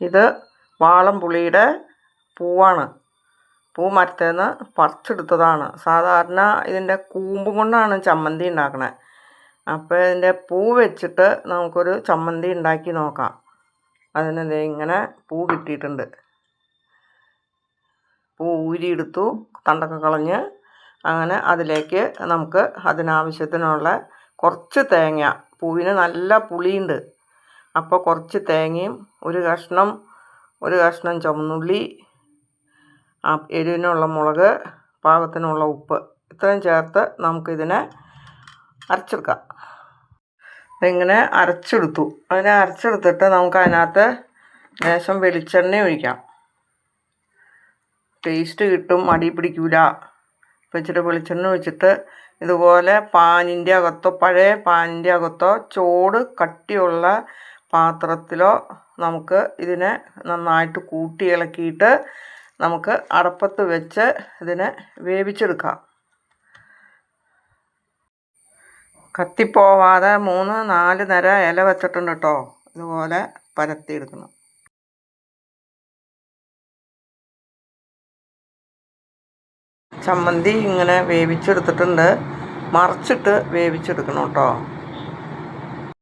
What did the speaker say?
ഇത് വാളംപുളിയുടെ പൂവാണ്. പൂ മരത്തിൽ നിന്ന് പറിച്ചെടുത്തതാണ്. സാധാരണ ഇതിൻ്റെ കൂമ്പ് കൊണ്ടാണ് ചമ്മന്തി ഉണ്ടാക്കണത്. അപ്പോൾ ഇതിൻ്റെ പൂ വെച്ചിട്ട് നമുക്കൊരു ചമ്മന്തി ഉണ്ടാക്കി നോക്കാം. അതിന് ഇങ്ങനെ പൂ കിട്ടിയിട്ടുണ്ട്. പൂ ഊരിയെടുത്തു, തണ്ടൊക്കെ കളഞ്ഞ്. അങ്ങനെ അതിലേക്ക് നമുക്ക് അതിനാവശ്യത്തിനുള്ള കുറച്ച് തേങ്ങ, പൂവിന് നല്ല പുളിയുണ്ട്, അപ്പോൾ കുറച്ച് തേങ്ങയും ഒരു കഷ്ണം ചുവന്നുള്ളി, എരിവിനുള്ള മുളക്, പാകത്തിനുള്ള ഉപ്പ്, ഇത്രയും ചേർത്ത് നമുക്കിതിനെ അരച്ചെടുക്കാം. ഇങ്ങനെ അരച്ചെടുത്തു. അതിനെ അരച്ചെടുത്തിട്ട് നമുക്ക് അതിനകത്ത് ലേശം വെളിച്ചെണ്ണ ഒഴിക്കാം. ടേസ്റ്റ് കിട്ടും, അടി പിടിക്കില്ല. അപ്പോൾ ഇച്ചിരി വെളിച്ചെണ്ണ ഒഴിച്ചിട്ട് ഇതുപോലെ പാനിൻ്റെ അകത്തോ, പഴയ പാനിൻ്റെ അകത്തോ, ചോട് കട്ടിയുള്ള പാത്രത്തിലോ നമുക്ക് ഇതിനെ നന്നായിട്ട് കൂട്ടി ഇളക്കിയിട്ട് നമുക്ക് അടപ്പത്ത് വെച്ച് ഇതിനെ വേവിച്ചെടുക്കാം. കത്തിപ്പോവാതെ 3-4 നിര ഇല വെച്ചിട്ടുണ്ട് കേട്ടോ. ഇതുപോലെ പരത്തിയെടുക്കണം. ചമ്മന്തി ഇങ്ങനെ വേവിച്ചെടുത്തിട്ടുണ്ട്. മറിച്ചിട്ട് വേവിച്ചെടുക്കണം കേട്ടോ.